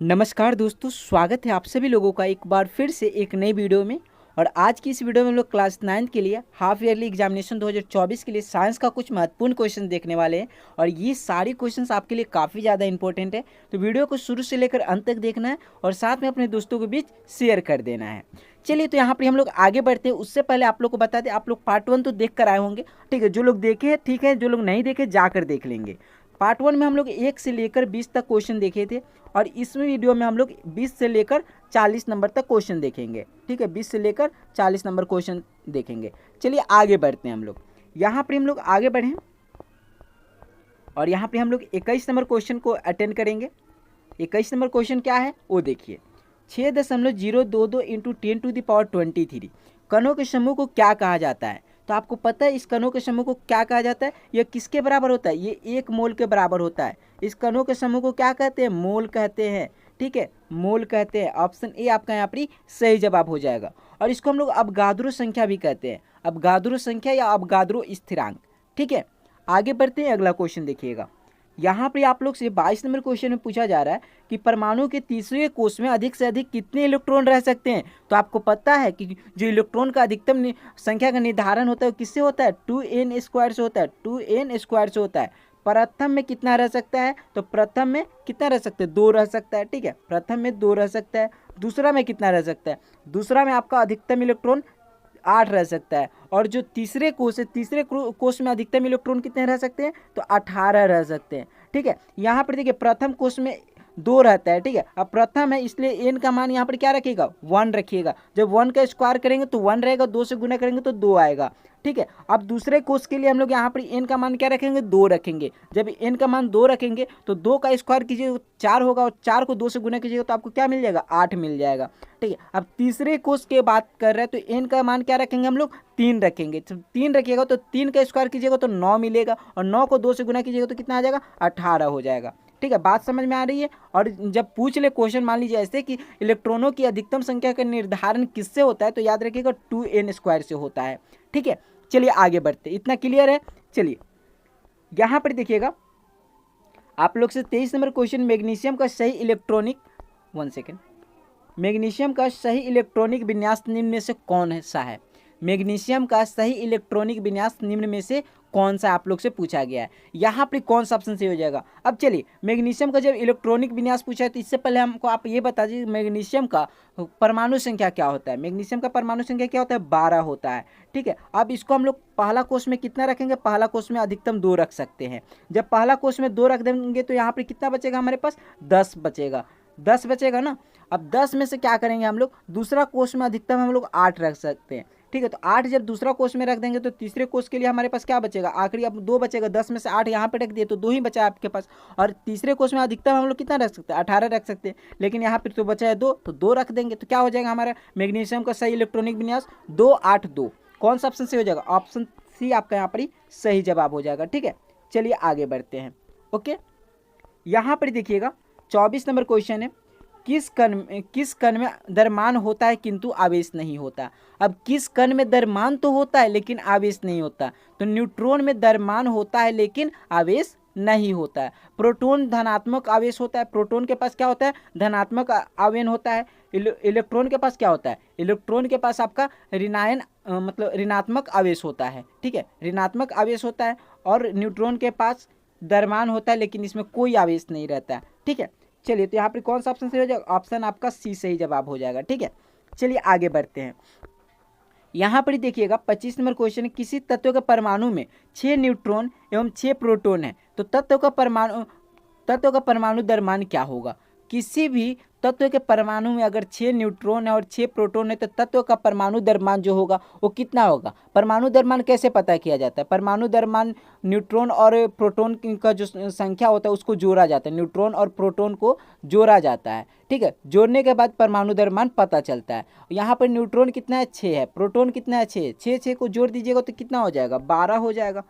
नमस्कार दोस्तों, स्वागत है आप सभी लोगों का एक बार फिर से एक नई वीडियो में। और आज की इस वीडियो में हम लोग क्लास 9 के लिए हाफ ईयरली एग्जामिनेशन 2024 के लिए साइंस का कुछ महत्वपूर्ण क्वेश्चन देखने वाले हैं। और ये सारी क्वेश्चंस आपके लिए काफ़ी ज़्यादा इंपॉर्टेंट है, तो वीडियो को शुरू से लेकर अंत तक देखना है और साथ में अपने दोस्तों के बीच शेयर कर देना है। चलिए, तो यहाँ पर हम लोग आगे बढ़ते हैं। उससे पहले आप लोग को बता दें, आप लोग पार्ट 1 तो देख कर आए होंगे, ठीक है। जो लोग देखे हैं ठीक है, जो लोग नहीं देखे जाकर देख लेंगे। पार्ट 1 में हम लोग 1 से लेकर 20 तक क्वेश्चन देखे थे, और इस वीडियो में हम लोग 20 से लेकर 40 नंबर तक क्वेश्चन देखेंगे, ठीक है। 20 से लेकर 40 नंबर क्वेश्चन देखेंगे। चलिए आगे बढ़ते हैं हम लोग। यहाँ पर हम लोग आगे बढ़ें और यहाँ पे हम लोग 21 नंबर क्वेश्चन को अटेंड करेंगे। 21 नंबर क्वेश्चन क्या है वो देखिए। 6.022 इंटू 10⁻23 कणों के समूह को क्या कहा जाता है? तो आपको पता है इस कणों के समूह को क्या कहा जाता है? यह किसके बराबर होता है? ये 1 मोल के बराबर होता है। इस कणों के समूह को क्या कहते हैं? मोल कहते हैं, ठीक है, मोल कहते हैं। ऑप्शन ए आपका यहाँ पर सही जवाब हो जाएगा। और इसको हम लोग अवगाद्रो संख्या भी कहते हैं, अवगाद्रो संख्या या अवगाद्रो स्थिरांक, ठीक है। आगे बढ़ते हैं, अगला क्वेश्चन देखिएगा। यहाँ पे आप लोग से 22 नंबर क्वेश्चन में पूछा जा रहा है कि परमाणु के तीसरे कोष में अधिक से अधिक कितने इलेक्ट्रॉन रह सकते हैं? तो आपको पता है कि जो इलेक्ट्रॉन का अधिकतम संख्या का निर्धारण होता है वो किससे होता है? 2n² से होता है, 2n² से होता है। प्रथम में कितना रह सकता है? तो प्रथम में कितना रह सकता है? 2 रह सकता है, ठीक है। प्रथम में 2 रह सकता है। दूसरा में कितना रह सकता है? दूसरा में आपका अधिकतम इलेक्ट्रॉन 8 रह सकता है। और जो तीसरे कोष है, तीसरे कोष में अधिकतम इलेक्ट्रॉन कितने रह सकते हैं? तो 18 रह सकते हैं, ठीक है। यहाँ पर देखिए प्रथम कोष में 2 रहता है, ठीक है। अब प्रथम है इसलिए एन का मान यहाँ पर क्या रखिएगा? 1 रखिएगा। जब 1 का स्क्वायर करेंगे तो 1 रहेगा, 2 से गुना करेंगे तो 2 आएगा, ठीक है। अब दूसरे कोष के लिए हम लोग यहाँ पर एन का मान क्या रखेंगे? 2 रखेंगे। जब एन का मान 2 रखेंगे तो 2 का स्क्वायर कीजिए 4 होगा, और 4 को 2 से गुना कीजिएगा तो आपको क्या मिल जाएगा? 8 मिल जाएगा, ठीक है। अब तीसरे कोष की बात कर रहे हैं तो एन का मान क्या रखेंगे हम लोग? 3 रखेंगे। तो 3 रखिएगा तो 3 का स्क्वायर कीजिएगा तो 9 मिलेगा, और 9 को 2 से गुना कीजिएगा तो कितना आ जाएगा? 18 हो जाएगा, ठीक है। बात समझ में आ रही है? और जब पूछ ले क्वेश्चन, मान लीजिए ऐसे कि इलेक्ट्रॉनों की अधिकतम संख्या का निर्धारण किससे होता है, तो याद रखिएगा 2n² से होता है, ठीक है। चलिए आगे बढ़ते, इतना क्लियर है? चलिए यहाँ पर देखिएगा आप लोग से 23 नंबर क्वेश्चन, मैग्नीशियम का सही इलेक्ट्रॉनिक 1 सेकेंड, मैग्नीशियम का सही इलेक्ट्रॉनिक विन्यास निम्न में से कौन सा है? मैग्नीशियम का सही इलेक्ट्रॉनिक विन्यास निम्न में से कौन सा आप लोग से पूछा गया है? यहाँ पर कौन सा ऑप्शन सही हो जाएगा? अब चलिए, मैग्नीशियम का जब इलेक्ट्रॉनिक विन्यास पूछा है तो इससे पहले हमको आप ये बता दीजिए मैग्नीशियम का परमाणु संख्या क्या होता है? मैग्नीशियम का परमाणु संख्या क्या होता है? 12 होता है, ठीक है। अब इसको हम लोग पहला कोष में कितना रखेंगे? पहला कोष में अधिकतम 2 रख सकते हैं। जब पहला कोष में 2 रख देंगे तो यहाँ पर कितना बचेगा हमारे पास? 10 बचेगा, 10 बचेगा ना। अब 10 में से क्या करेंगे हम लोग? दूसरा कोष में अधिकतम हम लोग 8 रख सकते हैं, ठीक है। तो 8 जब दूसरा कोष में रख देंगे तो तीसरे कोष के लिए हमारे पास क्या बचेगा? आखिरी अब 2 बचेगा। 10 में से 8 यहाँ पे रख दिए तो 2 ही बचा आपके पास। और तीसरे कोष में अधिकतम हम लोग कितना रख सकते हैं? 18 रख सकते हैं। लेकिन यहाँ पर तो बचा है 2, तो 2 रख देंगे तो क्या हो जाएगा हमारा मैग्नीशियम का सही इलेक्ट्रॉनिक विन्यास? 2 8 2। कौन सा ऑप्शन सही हो जाएगा? ऑप्शन सी आपका यहाँ पर ही सही जवाब हो जाएगा, ठीक है। चलिए आगे बढ़ते हैं, ओके। यहाँ पर देखिएगा 24 नंबर क्वेश्चन है, किस कण में द्रव्यमान होता है किंतु आवेश नहीं होता? अब किस कण में द्रव्यमान तो होता है लेकिन आवेश नहीं होता? तो न्यूट्रॉन में द्रव्यमान होता है लेकिन आवेश नहीं होता है। प्रोटॉन धनात्मक आवेश होता है, प्रोटॉन के पास क्या होता है? धनात्मक आवेश होता है। इलेक्ट्रॉन के पास क्या होता है? इलेक्ट्रॉन के पास आपका ऋणायन मतलब ऋणात्मक आवेश होता है, ठीक है, ऋणात्मक आवेश होता है। और न्यूट्रॉन के पास द्रव्यमान होता है लेकिन इसमें कोई आवेश नहीं रहता है, ठीक है। चलिए, तो यहाँ पर कौन सा ऑप्शन सही हो जाएगा? ऑप्शन आपका सी सही जवाब हो जाएगा, ठीक है। चलिए आगे बढ़ते हैं। यहाँ पर ही देखिएगा 25 नंबर क्वेश्चन, किसी तत्व के परमाणु में 6 न्यूट्रॉन एवं 6 प्रोटॉन है तो तत्व का परमाणु द्रव्यमान क्या होगा? किसी भी तत्व के परमाणु में अगर 6 न्यूट्रॉन है और 6 प्रोटॉन है तो तत्व का परमाणु द्रव्यमान जो होगा वो कितना होगा? परमाणु द्रव्यमान कैसे पता किया जाता है? परमाणु द्रव्यमान न्यूट्रॉन और प्रोटॉन का जो संख्या होता है उसको जोड़ा जाता है, न्यूट्रॉन और प्रोटॉन को जोड़ा जाता है, ठीक है। जोड़ने के बाद परमाणु द्रव्यमान पता चलता है। यहाँ पर न्यूट्रॉन कितना है? 6 है। प्रोटॉन कितना है? 6। 6 को जोड़ दीजिएगा तो कितना हो जाएगा? 12 हो जाएगा।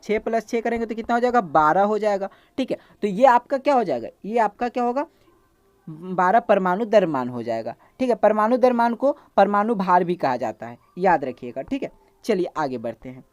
6 + 6 करेंगे तो कितना हो जाएगा? 12 हो जाएगा, ठीक है। तो ये आपका क्या हो जाएगा? ये आपका क्या होगा? 12 परमाणु द्रव्यमान हो जाएगा, ठीक है। परमाणु द्रव्यमान को परमाणु भार भी कहा जाता है, याद रखिएगा, ठीक है। चलिए आगे बढ़ते हैं।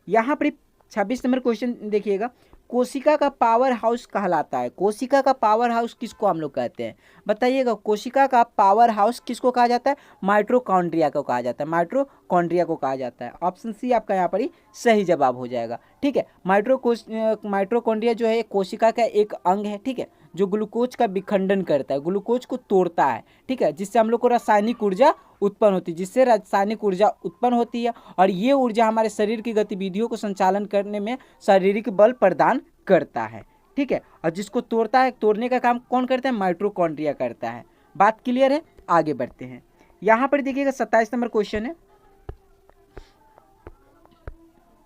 यहाँ पर 26 नंबर क्वेश्चन देखिएगा, कोशिका का पावर हाउस कहलाता है? कोशिका का पावर हाउस किसको हम लोग कहते हैं? बताइएगा, कोशिका का पावर हाउस किसको कहा जाता है? माइटोकॉन्ड्रिया को कहा जाता है, माइटोकॉन्ड्रिया को कहा जाता है। ऑप्शन सी आपका यहाँ पर ही सही जवाब हो जाएगा। ठीक है, माइटोकॉन्ड्रिया जो है कोशिका का एक अंग है, ठीक है, जो ग्लूकोज का विखंडन करता है, ग्लूकोज को तोड़ता है, ठीक है, जिससे हम लोग को रासायनिक ऊर्जा उत्पन्न होती है, जिससे रासायनिक ऊर्जा उत्पन्न होती है और ये ऊर्जा हमारे शरीर की गतिविधियों को संचालन करने में शारीरिक बल प्रदान करता है। ठीक है, और जिसको तोड़ता है, तोड़ने का काम कौन करता है? माइटोकॉन्ड्रिया करता है। बात क्लियर है? आगे बढ़ते हैं। यहाँ पर देखिएगा 27 नंबर क्वेश्चन है।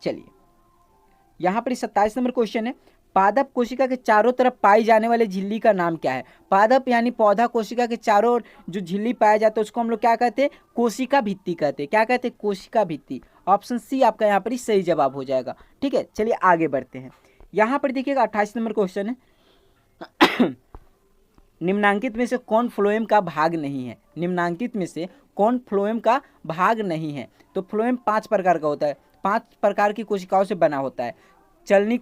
चलिए, यहाँ पर 27 नंबर क्वेश्चन है, पादप कोशिका के चारों तरफ पाई जाने वाले झिल्ली का नाम क्या है? पादप यानी पौधा कोशिका के चारों ओर जो झिल्ली पाया जाता है उसको हम लोग क्या कहते हैं? कोशिका भित्ति कहते हैं। क्या कहते हैं? कोशिका भित्ति। ऑप्शन सी आपका यहाँ पर ही सही जवाब हो जाएगा। ठीक है, चलिए आगे बढ़ते हैं। यहाँ पर देखिएगा 28 नंबर क्वेश्चन है, निम्नांकित में से कौन फ्लोएम का भाग नहीं है? निम्नांकित में से कौन फ्लोएम का भाग नहीं है? तो फ्लोएम 5 प्रकार का होता है, 5 प्रकार की कोशिकाओं से बना होता है। चालनी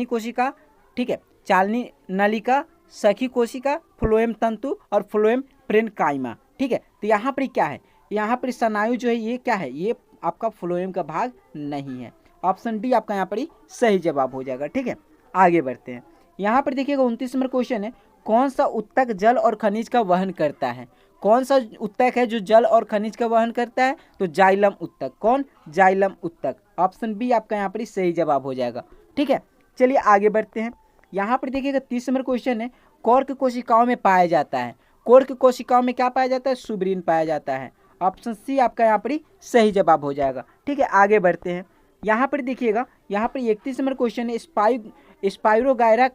कोशिका, ठीक है, चालनी नलिका, सखी कोशिका, फ्लोएम तंतु और फ्लोएम प्रेनकाइमा। ठीक है, तो यहाँ पर क्या है? यहाँ पर स्नायु जो है ये क्या है? ये आपका फ्लोएम का भाग नहीं है। ऑप्शन डी आपका यहाँ पर ही सही जवाब हो जाएगा। ठीक है, आगे बढ़ते हैं। यहाँ पर देखिएगा 29 नंबर क्वेश्चन है, कौन सा उत्तक जल और खनिज का वहन करता है? कौन सा उत्तक है जो जल और खनिज का वहन करता है? तो जाइलम उत्तक। कौन? जाइलम उत्तक। ऑप्शन बी आपका यहाँ पर ही सही जवाब हो जाएगा। ठीक है, चलिए आगे बढ़ते हैं। यहाँ पर देखिएगा 30 नंबर क्वेश्चन है, कोर्क कोशिकाओं में पाया जाता है। कोर्क कोशिकाओं में क्या पाया जाता है? सुब्रीन पाया जाता है। ऑप्शन सी आपका यहाँ पर ही सही जवाब हो जाएगा। ठीक है, आगे बढ़ते हैं। यहाँ पर देखिएगा, यहाँ पर 31 नंबर क्वेश्चन है, स्पाइरोगाइरा है।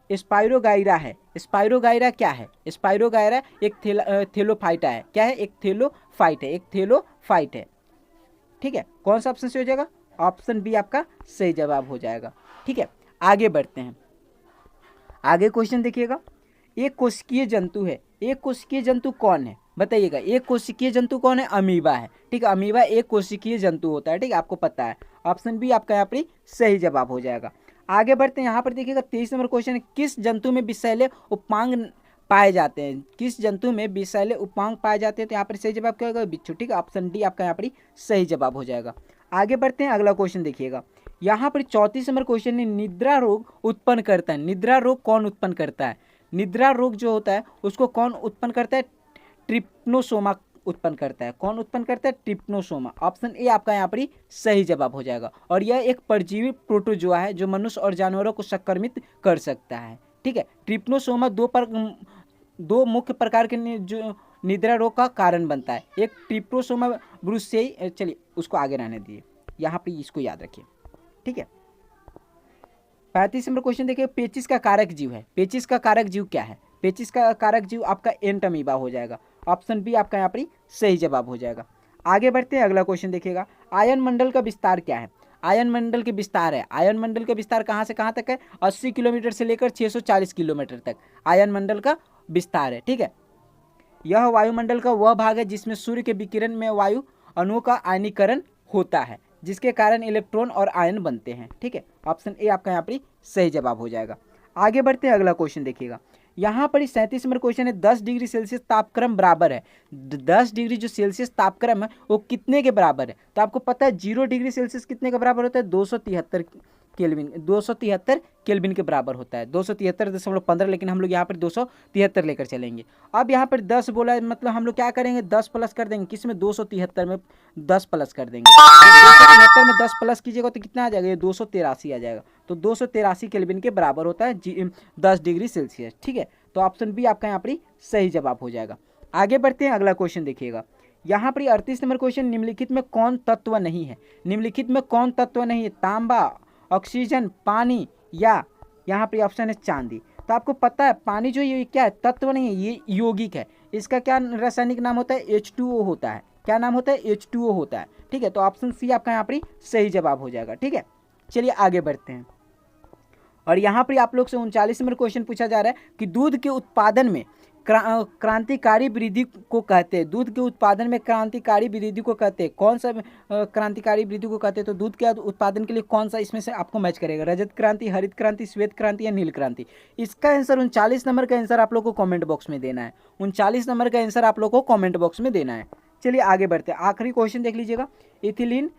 स्पाइरोगाइरा क्या है? स्पाइरोगाइरा एक थेलोफाइटा है। क्या है? एक थेलोफाइट है। ठीक है, कौन सा ऑप्शन से हो जाएगा? ऑप्शन बी आपका सही जवाब हो जाएगा। ठीक है, आगे बढ़ते हैं। आगे क्वेश्चन देखिएगा, एक कोशिकीय जंतु है। एक कोशिकीय जंतु कौन है? बताइएगा, एक कोशिकीय जंतु कौन है? अमीबा है। ठीक है, अमीबा एक कोशिकीय जंतु होता है। ठीक है, आपको पता है। ऑप्शन बी आपका यहाँ पर सही जवाब हो जाएगा। आगे बढ़ते हैं। यहाँ पर देखिएगा 23 नंबर क्वेश्चन है, किस जंतु में विषैले उपांग पाए जाते हैं? किस जंतु में विषैले उपांग पाए जाते हैं? तो यहाँ पर सही जवाब क्या होगा? बिच्छू। ठीक है, ऑप्शन डी आपका यहाँ पर सही जवाब हो जाएगा। आगे बढ़ते हैं, अगला क्वेश्चन देखिएगा। यहाँ पर 34 नंबर क्वेश्चन है, निद्रा रोग उत्पन्न करता है। निद्रा रोग कौन उत्पन्न करता है? निद्रा रोग जो होता है उसको कौन उत्पन्न करता है? ट्रिप्नोसोमा उत्पन्न करता है। कौन उत्पन्न करता है? ट्रिप्नोसोमा। ऑप्शन ए आपका यहाँ पर सही जवाब हो जाएगा। और यह एक परजीवी प्रोटोजोआ है जो मनुष्य और जानवरों को संक्रमित कर सकता है। ठीक है, ट्रिप्नोसोमा दो मुख्य प्रकार के जो निद्रा रोग का कारण बनता है। एक ट्रिप्नोसोमा ब्रुसेई, चलिए उसको आगे रहने दिए, यहाँ पे इसको याद रखिए। ठीक है, 35 नंबर क्वेश्चन देखिए, पेचिस का कारक जीव है। पेचिस का कारक जीव क्या है? पेचिस का कारक जीव आपका एंटमीबा हो जाएगा। ऑप्शन बी आपका यहाँ पर सही जवाब हो जाएगा। आगे बढ़ते हैं, अगला क्वेश्चन देखिएगा, आयन मंडल का विस्तार क्या है? आयन मंडल के विस्तार है। आयन मंडल का विस्तार कहाँ से कहाँ तक है? 80 किलोमीटर से लेकर 640 किलोमीटर तक आयन मंडल का विस्तार है। ठीक है, यह वायुमंडल का वह भाग है जिसमें सूर्य के विकिरण में वायु अणुओं का आयनीकरण होता है, जिसके कारण इलेक्ट्रॉन और आयन बनते हैं। ठीक है, ऑप्शन ए आपका यहाँ पर सही जवाब हो जाएगा। आगे बढ़ते हैं, अगला क्वेश्चन देखिएगा। यहाँ पर 37 नंबर क्वेश्चन है, 10 डिग्री सेल्सियस तापक्रम बराबर है। 10 डिग्री जो सेल्सियस तापक्रम है वो कितने के बराबर है? तो आपको पता है 0 डिग्री सेल्सियस कितने के बराबर होता है? 273 केल्विन। 273 केल्विन के बराबर होता है। 273.15, लेकिन हम लोग यहाँ पर 273 लेकर चलेंगे। अब यहाँ पर 10 बोला है, मतलब हम लोग क्या करेंगे? 10 प्लस कर देंगे। किस में? 273 में 10 प्लस कर देंगे। 273 में 10 प्लस कीजिएगा तो कितना आ जाएगा? ये 283 आ जाएगा। तो 283 केल्विन के बराबर होता है 10 डिग्री सेल्सियस। ठीक है, तो ऑप्शन बी आपका यहाँ पर सही जवाब हो जाएगा। आगे बढ़ते हैं, अगला क्वेश्चन देखिएगा। यहाँ पर 38 नंबर क्वेश्चन, निम्नलिखित में कौन तत्व नहीं है? निम्नलिखित में कौन तत्व नहीं है? तांबा, ऑक्सीजन, पानी, या यहाँ पर ऑप्शन है चांदी। तो आपको पता है पानी जो ये क्या है? तत्व नहीं है, ये यौगिक है। इसका क्या रासायनिक नाम होता है? H2O होता है। क्या नाम होता है? H2O होता है। ठीक है, तो ऑप्शन सी आपका यहाँ पर सही जवाब हो जाएगा। ठीक है, चलिए आगे बढ़ते हैं। और यहाँ पर आप लोग से 39 नंबर क्वेश्चन पूछा जा रहा है कि दूध के उत्पादन में क्रांतिकारी वृद्धि को कहते हैं? दूध के उत्पादन में क्रांतिकारी वृद्धि को कहते हैं कौन सा? क्रांतिकारी वृद्धि को कहते हैं, तो दूध के उत्पादन के लिए कौन सा इसमें से आपको मैच करेगा? रजत क्रांति, हरित क्रांति, श्वेत क्रांति या नील क्रांति? इसका आंसर 39 नंबर का आंसर आप लोग को कॉमेंट बॉक्स में देना है। 39 नंबर का आंसर आप लोग को कॉमेंट बॉक्स में देना है। चलिए आगे बढ़ते हैं, आखिरी क्वेश्चन देख लीजिएगा। इथिलीन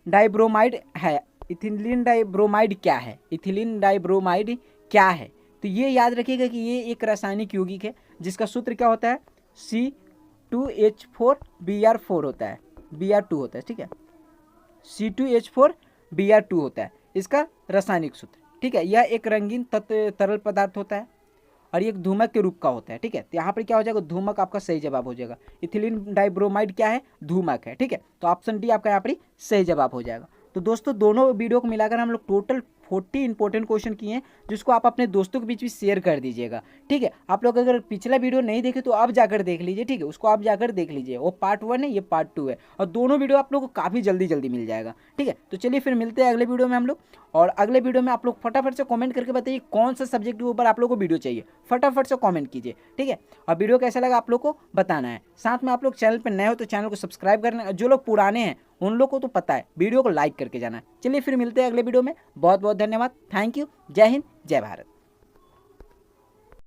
डाइब्रोमाइड है, इथिलीन डाइब्रोमाइड क्या है? इथिलीन डाइब्रोमाइड क्या है? तो ये याद रखिएगा कि ये एक रासायनिक यौगिक है जिसका सूत्र क्या होता है? C2H4Br4 होता है, Br2 होता है, ठीक है, C2H4Br2 होता है इसका रासायनिक सूत्र, ठीक है। यह एक रंगीन तरल पदार्थ होता है और ये एक धूमक के रूप का होता है, ठीक है। तो यहाँ पर क्या हो जाएगा? धूमक आपका सही जवाब हो जाएगा। इथिलीन डाइब्रोमाइड क्या है? धूमक है, ठीक है। तो ऑप्शन डी आपका यहाँ पर सही जवाब हो जाएगा। तो दोस्तों दोनों वीडियो को मिलाकर हम लोग टोटल 40 इंपॉर्टेंट क्वेश्चन किए हैं, जिसको आप अपने दोस्तों के बीच भी शेयर कर दीजिएगा, ठीक है। आप लोग अगर पिछला वीडियो नहीं देखे तो आप जाकर देख लीजिए, ठीक है, उसको आप जाकर देख लीजिए। वो पार्ट 1 है, ये पार्ट 2 है, और दोनों वीडियो आप लोग को काफ़ी जल्दी मिल जाएगा, ठीक है। तो चलिए फिर मिलते हैं अगले वीडियो में हम लोग, और अगले वीडियो में आप लोग फटाफट से कॉमेंट करके बताइए कौन सा सब्जेक्ट के ऊपर आप लोग को वीडियो चाहिए, फटाफट से कॉमेंट कीजिए, ठीक है। और वीडियो कैसा लगा आप लोग को बताना है। साथ में आप लोग चैनल पर नए हो तो चैनल को सब्सक्राइब करना, जो लोग पुराने हैं उन लोग को तो पता है, वीडियो को लाइक करके जाना है। चलिए फिर मिलते हैं अगले वीडियो में, बहुत बहुत धन्यवाद, थैंक यू, जय हिंद, जय भारत।